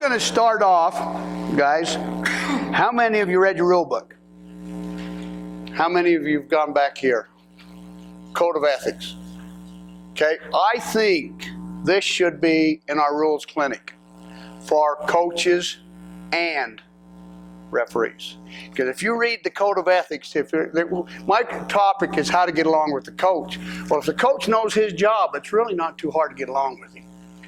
I'm going to start off, guys. How many of you read your rule book? How many of you have gone back here? Code of Ethics. Okay, I think this should be in our rules clinic for coaches and referees. Because if you read the Code of Ethics, my topic is how to get along with the coach. Well, if the coach knows his job, it's really not too hard to get along with him.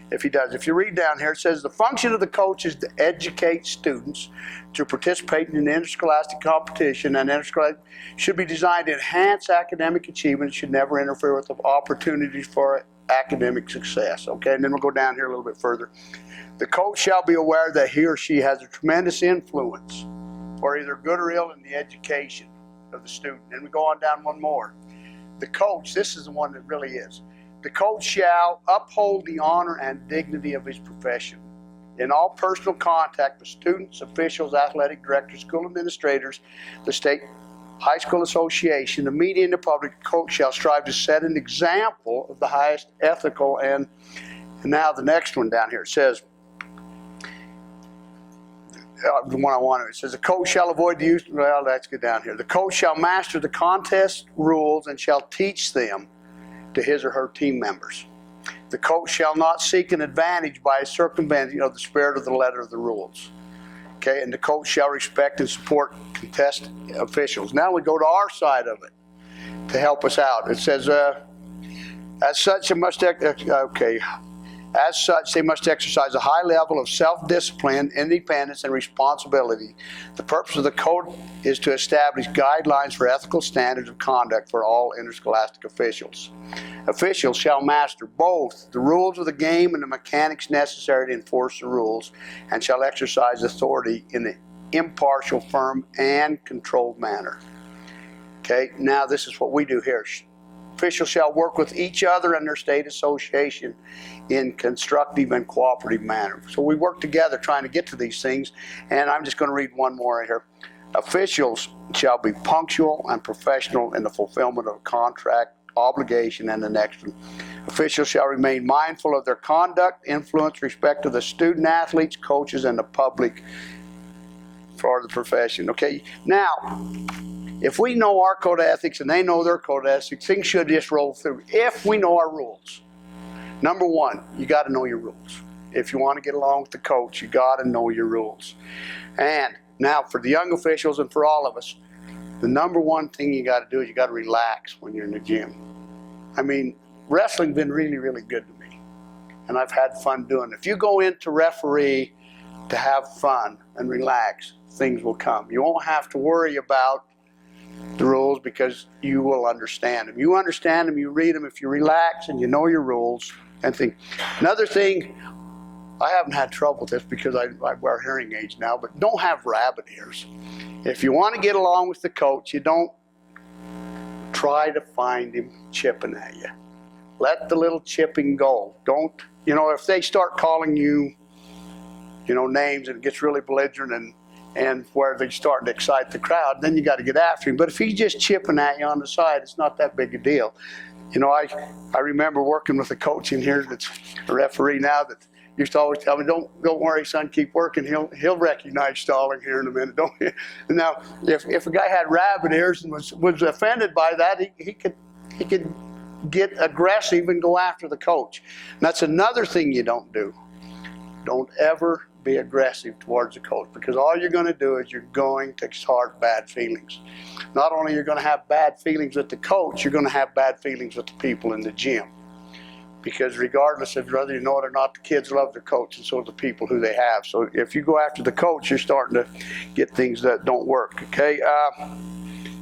If he does. If you read down here, it says the function of the coach is to educate students to participate in interscholastic competition, and interscholastic should be designed to enhance academic achievement. It should never interfere with the opportunities for academic success. Okay, and then we'll go down here a little bit further. The coach shall be aware that he or she has a tremendous influence, for either good or ill, in the education of the student. And we go on down one more. The coach, this is the one that really is. The coach shall uphold the honor and dignity of his profession. In all personal contact with students, officials, athletic directors, school administrators, the state high school association, the media, and the public, the coach shall strive to set an example of the highest ethical and now the next one down here, it says, the one I wanted, it says the coach shall avoid the use, well, let's get down here. The coach shall master the contest rules and shall teach them to his or her team members. The coach shall not seek an advantage by circumventing, the spirit of the letter of the rules. Okay, and the coach shall respect and support contest officials. Now we go to our side of it to help us out. It says, as such, they must exercise a high level of self-discipline, independence, and responsibility. The purpose of the code is to establish guidelines for ethical standards of conduct for all interscholastic officials. Officials shall master both the rules of the game and the mechanics necessary to enforce the rules, and shall exercise authority in an impartial, firm, and controlled manner. Okay, now this is what we do here. Officials shall work with each other and their state association in constructive and cooperative manner. So we work together trying to get to these things, and I'm just going to read one more right here. Officials shall be punctual and professional in the fulfillment of contract, obligation, and the next one. Officials shall remain mindful of their conduct, influence, respect to the student athletes, coaches, and the public for the profession. Okay, now, if we know our code of ethics and they know their code of ethics, things should just roll through. If we know our rules. Number one, you got to know your rules. If you want to get along with the coach, you got to know your rules. And now for the young officials and for all of us, the number one thing you got to do is you got to relax when you're in the gym. I mean, wrestling's been really, really good to me. And I've had fun doing it. If you go into referee to have fun and relax, things will come. You won't have to worry about the rules because you will understand them. You understand them, you read them if you relax and you know your rules and think. Another thing, I haven't had trouble with this because I wear hearing aids now, but don't have rabbit ears. If you want to get along with the coach, you don't try to find him chipping at you. Let the little chipping go. Don't, if they start calling you, names and it gets really belligerent and where they start to excite the crowd, then you got to get after him. But if he's just chipping at you on the side, it's not that big a deal. I remember working with a coach in here that's a referee now that used to always tell me, don't worry, son, keep working. He'll recognize stalling here in a minute. Don't you? Now, if a guy had rabbit ears and was offended by that, he could get aggressive and go after the coach. And that's another thing you don't do. Don't ever be aggressive towards the coach, because all you're going to do is you're going to start bad feelings. Not only you're going to have bad feelings with the coach, you're going to have bad feelings with the people in the gym. Because regardless of whether you know it or not, the kids love their coach, and so do the people who they have. So if you go after the coach, you're starting to get things that don't work, okay?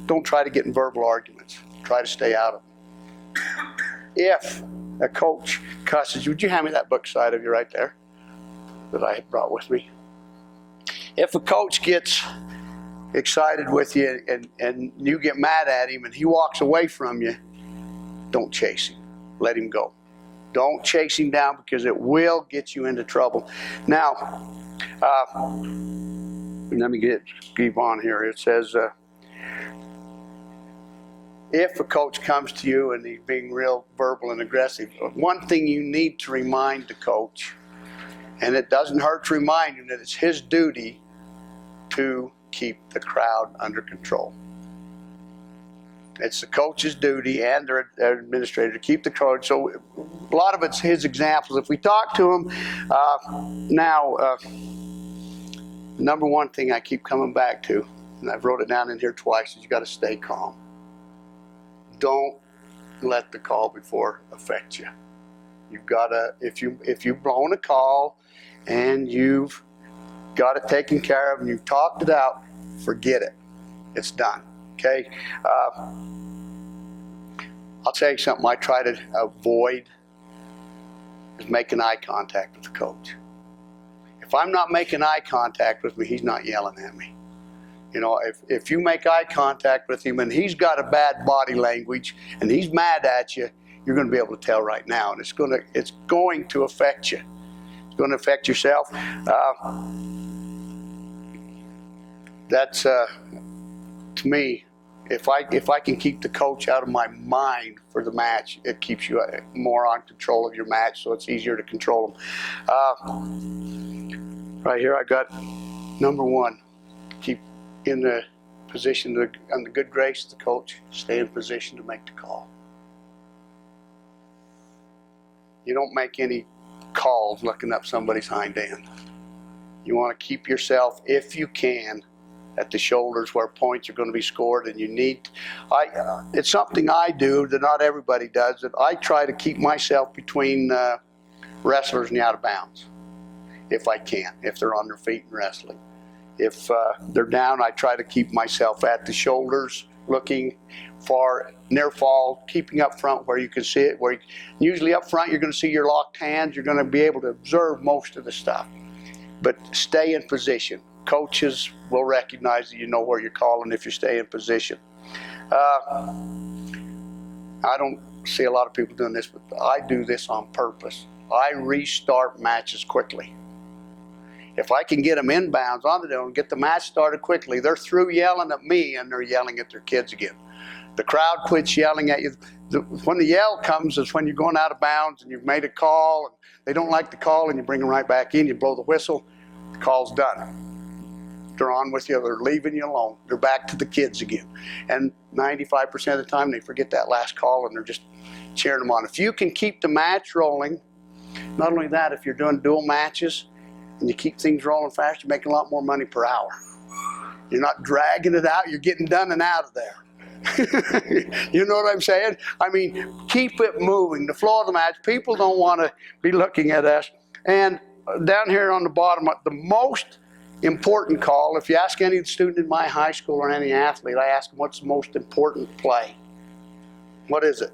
Don't try to get in verbal arguments. Try to stay out of them. If a coach cusses you, would you hand me that book side of you right there that I had brought with me? If a coach gets excited with you and you get mad at him and he walks away from you, don't chase him. Let him go. Don't chase him down, because it will get you into trouble. Now, let me keep on here. It says, if a coach comes to you and he's being real verbal and aggressive, one thing you need to remind the coach And it doesn't hurt to remind him that it's his duty to keep the crowd under control. It's the coach's duty and their administrator to keep the crowd. So a lot of it's his examples. If we talk to him number one thing I keep coming back to, and I've wrote it down in here twice, is you got to stay calm. Don't let the call before affect you. You've got to, if you've blown a call and you've got it taken care of and you've talked it out, forget it. It's done. Okay? I'll tell you something I try to avoid is making eye contact with the coach. If I'm not making eye contact with me, he's not yelling at me. You know, if you make eye contact with him and he's got a bad body language and he's mad at you, you're going to be able to tell right now, and it's going to affect you. It's going to affect yourself. That's to me. If I can keep the coach out of my mind for the match, it keeps you more on control of your match, so it's easier to control them. Right here, I got number one: keep in the position on the good grace of the coach. Stay in position to make the call. You don't make any calls looking up somebody's hind end. You want to keep yourself, if you can, at the shoulders where points are going to be scored, and you need. It's something I do that not everybody does. That I try to keep myself between wrestlers and the out of bounds, if I can. If they're on their feet and wrestling, if they're down, I try to keep myself at the shoulders, looking far near fall, keeping up front where you can see it. Usually up front, you're going to see your locked hands. You're going to be able to observe most of the stuff, but stay in position. Coaches will recognize that you know where you're calling if you stay in position. I don't see a lot of people doing this, but I do this on purpose. I restart matches quickly. If I can get them inbounds on the field and get the match started quickly, they're through yelling at me and they're yelling at their kids again. The crowd quits yelling at you. When the yell comes is when you're going out of bounds and you've made a call and they don't like the call and you bring them right back in, you blow the whistle, the call's done. They're on with you, they're leaving you alone. They're back to the kids again. And 95% of the time they forget that last call and they're just cheering them on. If you can keep the match rolling, not only that, if you're doing dual matches and you keep things rolling fast, you're making a lot more money per hour. You're not dragging it out, you're getting done and out of there. You know what I'm saying? I mean, keep it moving. The flow of the match, people don't want to be looking at us. And down here on the bottom, the most important call, if you ask any student in my high school or any athlete, I ask them what's the most important play. What is it?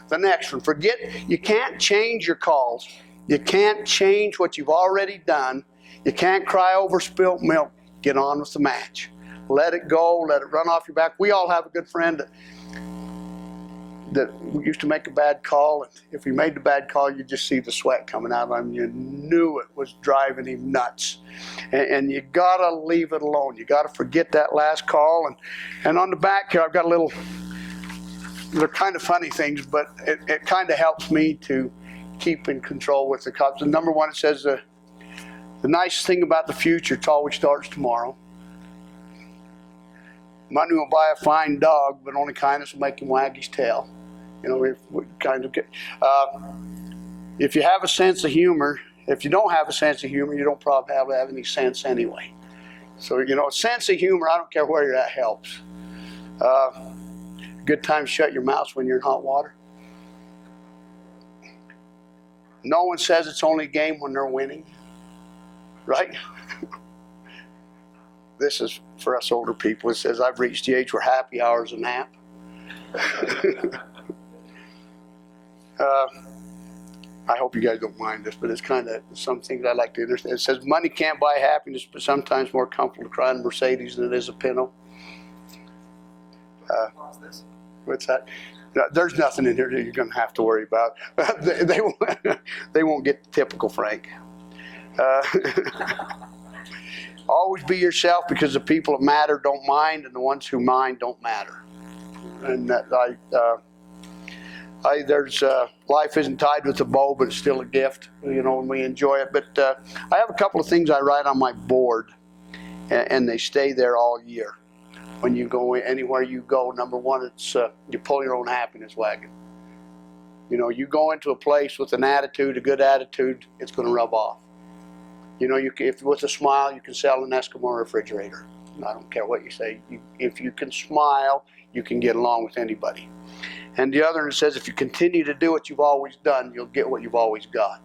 The next one. Forget, you can't change your calls. You can't change what you've already done. You can't cry over spilt milk. Get on with the match. Let it go, let it run off your back. We all have a good friend that used to make a bad call, and if he made the bad call, you just see the sweat coming out of him. You knew it was driving him nuts. And you gotta leave it alone. You gotta forget that last call. And on the back here, I've got a little, they're kind of funny things, but it kind of helps me to keep in control with the Cubs. And number one, it says, the nice thing about the future, it always starts tomorrow. Money will buy a fine dog, but only kindness will make him wag his tail. You know, we kind of get, if you have a sense of humor, if you don't have a sense of humor, you don't probably have any sense anyway. So, you know, a sense of humor, I don't care where you're at, helps. Good time to shut your mouth when you're in hot water. No one says it's only a game when they're winning, right? This is for us older people. It says, I've reached the age where happy hour is a nap. I hope you guys don't mind this, but it's kind of some things I like to understand. It says, money can't buy happiness, but sometimes more comfortable to cry in a Mercedes than it is a Pinto. What's that? There's nothing in here that you're going to have to worry about. They won't get the typical Frank. Always be yourself, because the people that matter don't mind, and the ones who mind don't matter. And There's life isn't tied with a bow, but it's still a gift, you know, and we enjoy it. But I have a couple of things I write on my board, and they stay there all year. When you go anywhere you go, number one, it's you pull your own happiness wagon. You know, you go into a place with an attitude, a good attitude, it's going to rub off. You know, if with a smile, you can sell an Eskimo refrigerator. I don't care what you say. If you can smile, you can get along with anybody. And the other one says, if you continue to do what you've always done, you'll get what you've always got.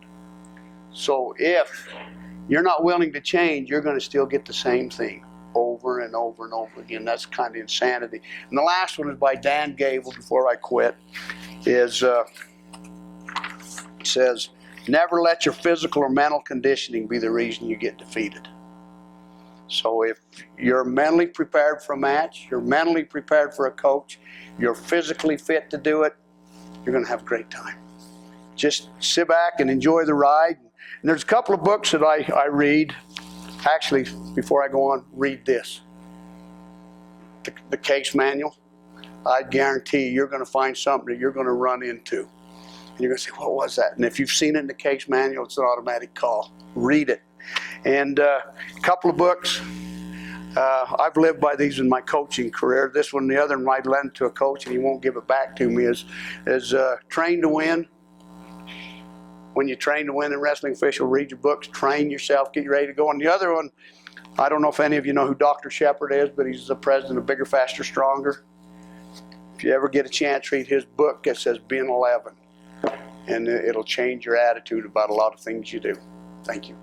So if you're not willing to change, you're going to still get the same thing over and over and over again. That's kind of insanity. And the last one is by Dan Gable, before I quit, is says, never let your physical or mental conditioning be the reason you get defeated. So if you're mentally prepared for a match, you're mentally prepared for a coach, you're physically fit to do it, you're going to have a great time. Just sit back and enjoy the ride. And there's a couple of books that I read. Actually, before I go on, read this. The case manual. I guarantee you're going to find something that you're going to run into. And you're going to say, what was that? And if you've seen it in the case manual, it's an automatic call. Read it. And a couple of books. I've lived by these in my coaching career. This one, the other one, I lend to a coach and he won't give it back to me, is Train to Win. When you train to win in wrestling official, read your books, train yourself, get you ready to go. And the other one, I don't know if any of you know who Dr. Shepard is, but he's the president of Bigger, Faster, Stronger. If you ever get a chance, read his book. It says Being 11. And it'll change your attitude about a lot of things you do. Thank you.